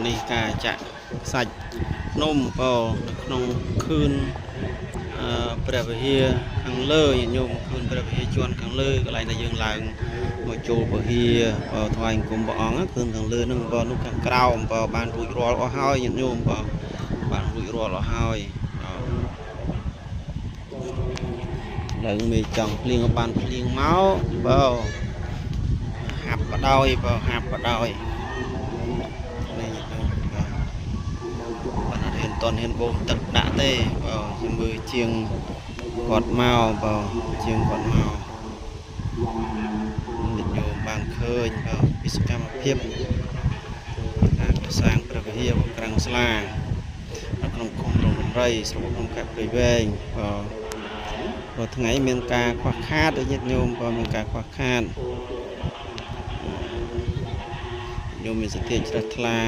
នេះការចាក់សាច់នំបងក្នុងខឿនព្រះវិហារខាងលើញាតិញោមខឿនព្រះវិហារជាន់ខាងលើកន្លែងដែលយើងឡើងមកចូលពហិថ្វាយអង្គមព្រះអង្គខឿនខាងលើនឹងបងនោះខាងក្រោមបងបានរួចរាល់អស់ហើយញាតិញោមបងបានរួចរាល់អស់ហើយឡើងមេចង់ភ្លៀងបានភ្លៀងមកបងហាប់បដោយបងហាប់បដោយនេះបងអត់ហ៊ានតន់ហ៊ានបូមទឹកដាក់ទេបងខ្ញុំមើលជាងគាត់មកបងជាងគាត់មកញាតិញោមបានឃើញបងពីសកម្មភាពការកសាងព្រះវិហារក្រាំងស្លានៅក្នុងឃុំរងដំរីស្រុកក្នុងខេត្តព្រៃវែងបងថ្ងៃមានការខ្វះខាតញាតិញោមបងមានការខ្វះខាតញោមមានសទ្ធាជ្រះថ្លា